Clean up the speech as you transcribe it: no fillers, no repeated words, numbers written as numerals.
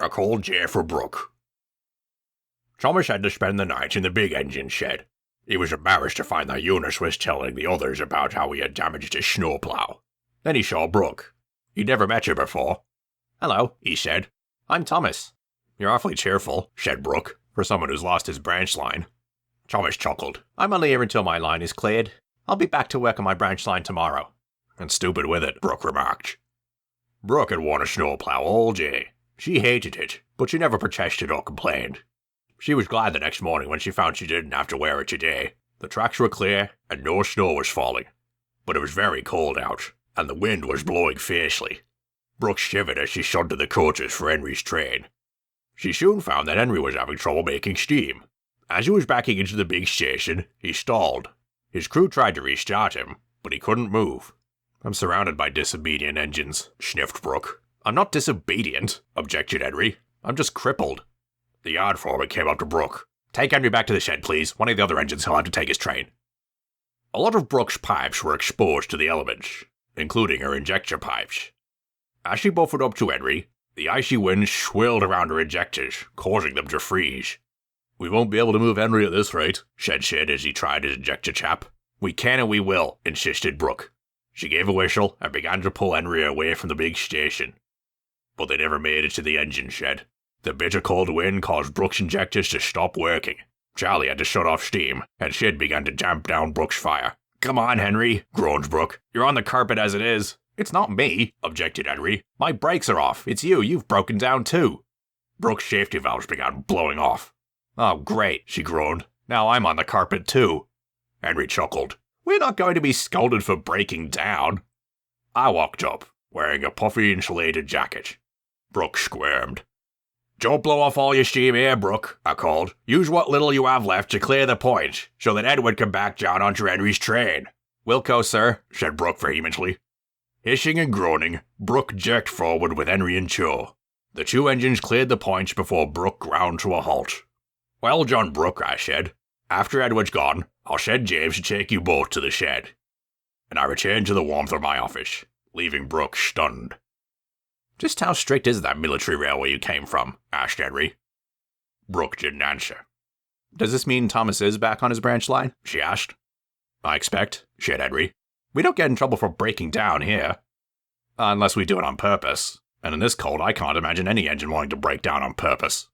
A cold J for Brooke. Thomas had to spend the night in the big engine shed. He was embarrassed to find that Eunice was telling the others about how he had damaged his snowplow. Then he saw Brooke. He'd never met her before. "Hello," he said. "I'm Thomas." "You're awfully cheerful," said Brooke, for someone who's lost his branch line. Thomas chuckled. "I'm only here until my line is cleared. I'll be back to work on my branch line tomorrow." "And stupid with it," Brooke remarked. Brooke had worn a snowplow all day. She hated it, but she never protested or complained. She was glad the next morning when she found she didn't have to wear it today. The tracks were clear, and no snow was falling. But it was very cold out, and the wind was blowing fiercely. Brooke shivered as she shunted the coaches for Henry's train. She soon found that Henry was having trouble making steam. As he was backing into the big station, he stalled. His crew tried to restart him, but he couldn't move. "I'm surrounded by disobedient engines," sniffed Brooke. "I'm not disobedient," objected Henry. "I'm just crippled." The yard foreman came up to Brooke. "Take Henry back to the shed, please. One of the other engines will have to take his train." A lot of Brooke's pipes were exposed to the elements, including her injector pipes. As she buffered up to Henry, the icy wind swirled around her injectors, causing them to freeze. "We won't be able to move Henry at this rate," said Sid as he tried his injector chap. "We can and we will," insisted Brooke. She gave a whistle and began to pull Henry away from the big station. But they never made it to the engine shed. The bitter cold wind caused Brooke's injectors to stop working. Charlie had to shut off steam, and Sid began to damp down Brooke's fire. "Come on, Henry," groaned Brooke. "You're on the carpet as it is." "It's not me," objected Henry. "My brakes are off. It's you. You've broken down too." Brooke's safety valves began blowing off. "Oh, great," she groaned. "Now I'm on the carpet too." Henry chuckled. "We're not going to be scolded for breaking down." I walked up, wearing a puffy insulated jacket. Brooke squirmed. "Don't blow off all your steam here, Brooke," I called. "Use what little you have left to clear the point, so that Edward can back down onto Henry's train." "Wilco, sir," said Brooke vehemently. Hissing and groaning, Brooke jerked forward with Henry in tow. The two engines cleared the points before Brooke ground to a halt. "Well done, Brooke," I said. "After Edward's gone, I'll send James to take you both to the shed." And I returned to the warmth of my office, leaving Brooke stunned. "Just how strict is that military railway you came from?" asked Henry. Brooke didn't answer. "Does this mean Thomas is back on his branch line?" she asked. "I expect," said Henry. "We don't get in trouble for breaking down here. Unless we do it on purpose. And in this cold, I can't imagine any engine wanting to break down on purpose."